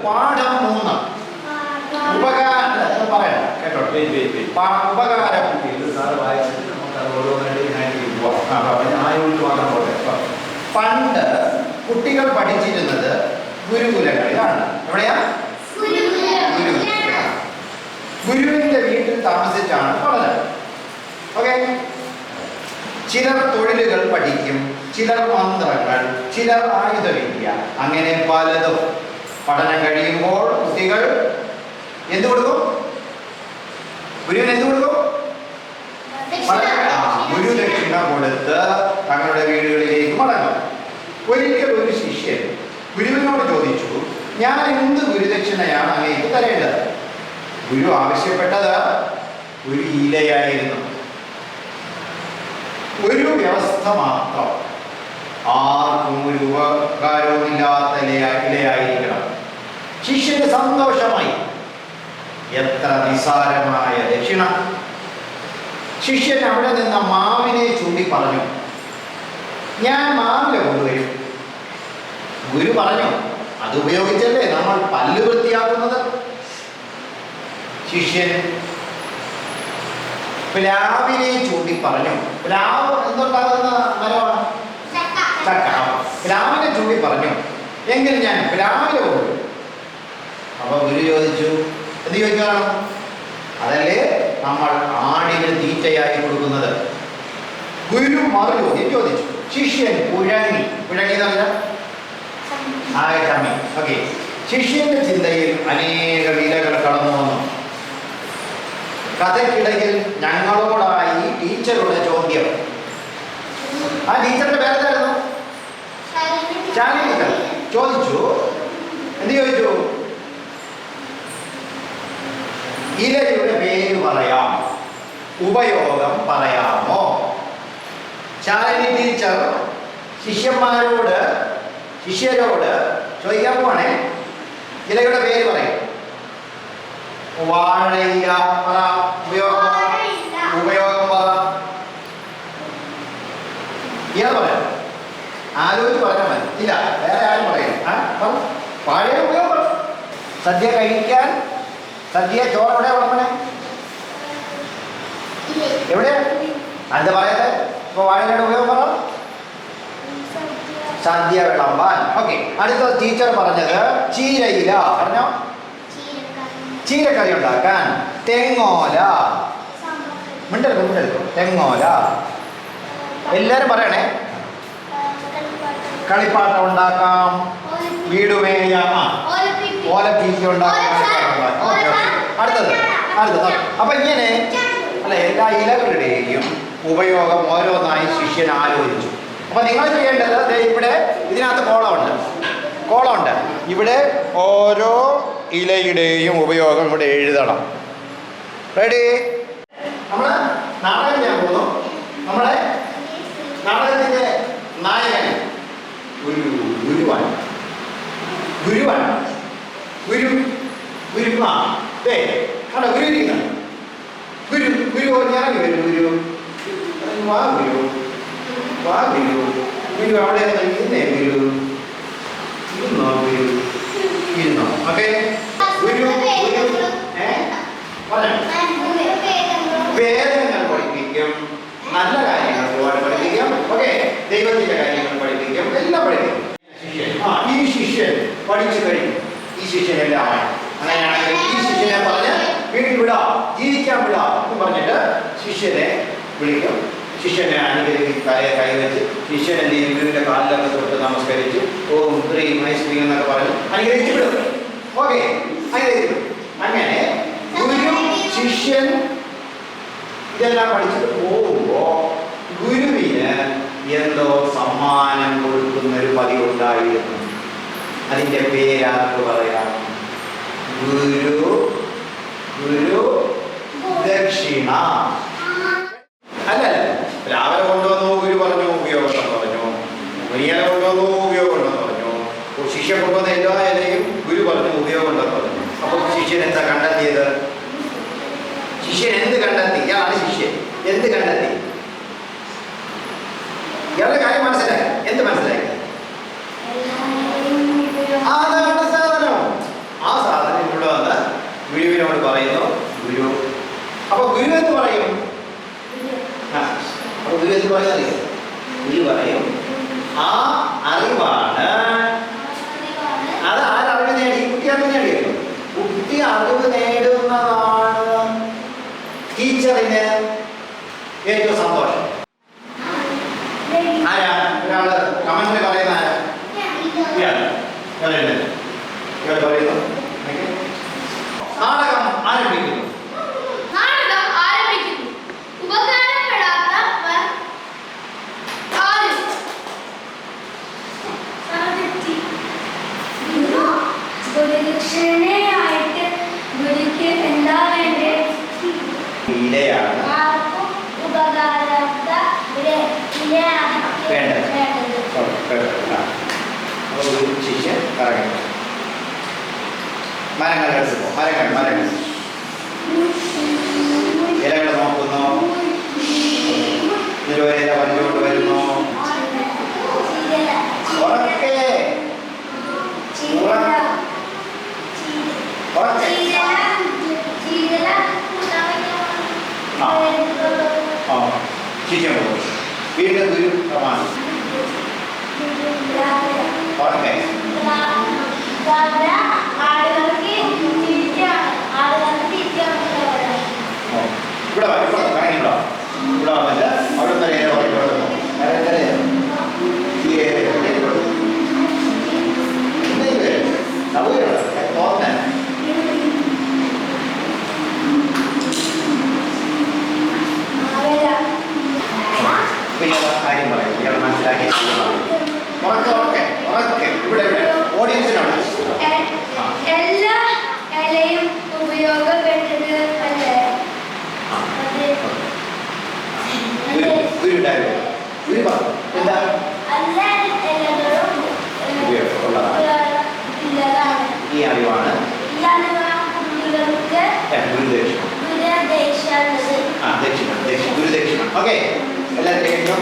പാഠം 3 ഉപകാരം പറയാം കേട്ടോ. ഉപകാരം പണ്ട് കുട്ടികൾ പഠിച്ചിരുന്നത് ഗുരുകുലങ്ങളിലാണ്. എവിടെയാ? ഗുരുവിന്റെ വീട്ടിൽ താമസിച്ചാണ് പഠനം. ഓക്കെ. ചിലർ തൊഴിലുകൾ പഠിക്കും, ചിലർ മന്ത്രങ്ങൾ, ചിലർ ആയുധവിദ്യ, അങ്ങനെ പലതും. പഠനം കഴിയുമ്പോൾ കുട്ടികൾ എന്ത് കൊടുക്കും? ഗുരുവിന് എന്ത് കൊടുക്കും? ഗുരുദക്ഷിണ കൊടുത്ത് തങ്ങളുടെ വീടുകളിലേക്ക് മടങ്ങും. ഒരിക്കൽ ഒരു ശിഷ്യൻ ഗുരുവിനോട് ചോദിച്ചു, ഞാൻ എന്ത് ഗുരുദക്ഷിണയാണ് അങ്ങേക്ക് തരേണ്ടത്? ഗുരു ആവശ്യപ്പെട്ടത് ഒരു ഇലയായിരുന്നു. ഒരു വ്യവസ്ഥ മാത്രം, ആർക്കും ഒരു ഉപകാരവുമില്ലാത്ത ഇലയായിരിക്കണം. ശിഷ്യന് സന്തോഷമായി. എത്ര നിസ്സാരമായ ദക്ഷിണ! ശിഷ്യൻ അവിടെ നിന്ന മാവിനെ ചൂണ്ടി പറഞ്ഞു, ഞാൻ മാവില കൊണ്ടുവരും. ഗുരു പറഞ്ഞു, അത് ഉപയോഗിച്ചല്ലേ നമ്മൾ പല്ല് വൃത്തിയാക്കുന്നത്. ശിഷ്യൻ പ്ലാവിനെ ചൂണ്ടി പറഞ്ഞു. പ്ലാവ് എന്തുണ്ടാകുന്ന മരമാണ്? ചക്ക. പ്ലാവിനെ ചൂണ്ടി പറഞ്ഞു, എങ്കിൽ ഞാൻ പ്ലാവില കൊണ്ടുവരും. അപ്പൊ ഗുരു ചോദിച്ചു, എന്ത് ചോദിക്കണം? അതല്ലേ നമ്മൾ ആടിന് തീറ്റയായി കൊടുക്കുന്നത്. ഗുരു മറുചോദ്യം ചോദിച്ചു. ശിഷ്യൻ കുഴങ്ങി. ഓക്കെ. ശിഷ്യന്റെ ചിന്തയിൽ അനേക ഇലകൾ കടന്നു വന്നു. കഥയ്ക്കിടയിൽ ഞങ്ങളോടായി ടീച്ചറുടെ ചോദ്യം. ആ ടീച്ചറിന്റെ പേരെന്തായിരുന്നു? ശാലിനി ടീച്ചർ ചോദിച്ചു. എന്ത് ചോദിച്ചു? ഇലയുടെ പേര് പറയാം, ഉപയോഗം പറയാമോ? ശാലിനി ടീച്ചർ ശിഷ്യരോട് ചോദിക്കാൻ പോണേ. ഇലയുടെ പേര് പറയും. വാഴയില പറ. ഉപയോഗം പറ. ഇയാൾ പറയാം. ആലോചിച്ച് പറഞ്ഞാൽ മതി. ഇല്ല, വേറെ ആരും പറയും. വാഴയുടെ ഉപയോഗം പറ. സദ്യ കഴിക്കാൻ സദ്യ ചോറ് എവിടെ വിളമ്പണേ? എവിടെയാ? അത് പറയട്ടെ. ഇപ്പൊ വാഴയുടെ ഉപയോഗം പറ. സദ്യ വിളമ്പാൻ. ഓക്കെ. അടുത്ത ടീച്ചർ പറഞ്ഞത് ചീരയില. പറഞ്ഞോ? ചീരക്കറി ഉണ്ടാക്കാൻ. തെങ്ങോല. മിണ്ടല്ലോ. തെങ്ങോല. എല്ലാരും പറയണേ. കളിപ്പാട്ടം ഉണ്ടാക്കാം. വീട് മേയാം. ഓലപ്പീക്ക ഉണ്ടാക്കാം. അടുത്തത്. അപ്പൊ ഇങ്ങനെ അല്ല, എല്ലാ ഇലകളുടെയും ഉപയോഗം ഓരോന്നായി ശിഷ്യൻ ആലോചിച്ചു. അപ്പൊ നിങ്ങൾ ചെയ്യേണ്ടത് ഇവിടെ ഇതിനകത്ത് കോളമുണ്ട്. ഇവിടെ ഓരോ ഇലയുടെയും ഉപയോഗം ഇവിടെ എഴുതണം. റെഡി? നമ്മള് നാടകം ചെയ്യാൻ പോകുന്നു. നമ്മുടെ നാടകത്തിന്റെ നായകൻ ഗുരുവാണ്. ഗുരു കണ്ടോ? ഗുരു ഇരിക്കണം. ഗുരു ഇറങ്ങി വരും. വാ ഗുരു അവിടെ ഇരുന്നേ. ഇരുന്നോ. ഓക്കെ. വേദങ്ങൾ പഠിപ്പിക്കും, നല്ല കാര്യങ്ങൾ ഒരുപാട് പഠിപ്പിക്കും. ഓക്കെ. ദൈവത്തിന്റെ കാര്യങ്ങൾ പഠിപ്പിക്കും, എല്ലാം പഠിപ്പിക്കും. ഈ ശിഷ്യൻ പഠിച്ചു കഴിഞ്ഞു. ഈ ശിഷ്യനെല്ലാം അങ്ങനെയാണെങ്കിൽ ഈ ശിഷ്യനെ പറഞ്ഞ് വീട്ടിൽ വിടാം, ജീവിക്കാൻ വിടാം എന്ന് പറഞ്ഞിട്ട് ശിഷ്യനെ വിളിക്കും. ശിഷ്യനെ അനുഗ്രഹിച്ച് തലയെ കൈവച്ച് ശിഷ്യൻ എന്ത് ചെയ്യും? ഗുരുവിന്റെ കാലിലൊക്കെ തൊട്ട് നമസ്കരിച്ച് ഓം ഹ്രീം ഐശ്വര്യം എന്നൊക്കെ പറഞ്ഞ് അനുഗ്രഹിച്ചു വിടും. ഓക്കെ. അനുഗ്രഹിച്ചു. അങ്ങനെ ഗുരു ശിഷ്യൻ ഇതെല്ലാം പഠിച്ചിട്ട് പോകുമ്പോ ഗുരുവിന് എന്തോ സമ്മാനം കൊടുക്കുന്നൊരു പതിവുണ്ടായിരുന്നു. അതിന്റെ പേരാർക്ക് പറയാം? ഗുരു ദക്ഷിണ. അല്ല, രാവിലെ കൊണ്ടുവന്നു ഗുരു പറഞ്ഞു ഉപയോഗം പറഞ്ഞു. മുനിയനെ കൊണ്ടുവന്നു ഉപയോഗം ഉണ്ടെന്ന് പറഞ്ഞു. ശിഷ്യ കൊണ്ടുവന്ന എല്ലാ ഇലയും ഗുരു പറഞ്ഞു ഉപയോഗം ഉണ്ടെന്ന് പറഞ്ഞു. അപ്പൊ ശിഷ്യൻ എന്താ കണ്ടെത്തിയത്? ശിഷ്യൻ എന്ത് കണ്ടെത്തി? ഇയാളാണ് ശിഷ്യൻ. എന്ത് കണ്ടെത്തി? ഇയാളുടെ കാര്യം മനസ്സിലായി. എന്ത് മനസ്സിലായി? അതാണ് സാധനം. ഗുരു എന്ന് പറയുന്നത് ഗുരു പറയും ആ അറിവാണ്. അത് ആരറിവ് നേടി? കുട്ടി അറിവ് നേടിയല്ലോ. കുട്ടി അറിവ് നേടുന്നതാണ് ടീച്ചറിന് ഏറ്റവും സന്തോഷം. ആരാ ഒരാള് കമന്റിൽ പറയുന്ന ആരാ? പറയുന്നു നാടകം ആരംഭിക്കുന്നു. ഗുരുക്ക് എന്താ വേണ്ടത്? ഇലയാണ് ശിഷ്യൻ കറങ്ങി മരങ്ങൾ എടുക്കുമോ? മരങ്ങൾ ഇലകൾ നോക്കുന്നു. ഒരു ഇല വഞ്ചോട്ട് വരുന്നു. ഉറക്കെ ശിഷ്യൻ പോകും. വീണ്ടും ഗുരു പ്രമാണം ഉറക്കെ ഇവിടെ കറങ്ങിട്ടോ. ഇവിടെ വന്നിട്ട് അവിടെ വരെ തോന്നേ പിന്നെ കാര്യം പറയും. ഇയാൾ മനസ്സിലാക്കി ഇവിടെ ഓഡിയൻസിനാണ് എല്ലാ ഇലയും ഉപയോഗപ്പെട്ടത് അല്ലേ? എന്താ ഈ അറിവാണ് ഗുരുദക്ഷിണ. ഗുരുദക്ഷിണ. ഓക്കെ എല്ലാവരും കേട്ടോ.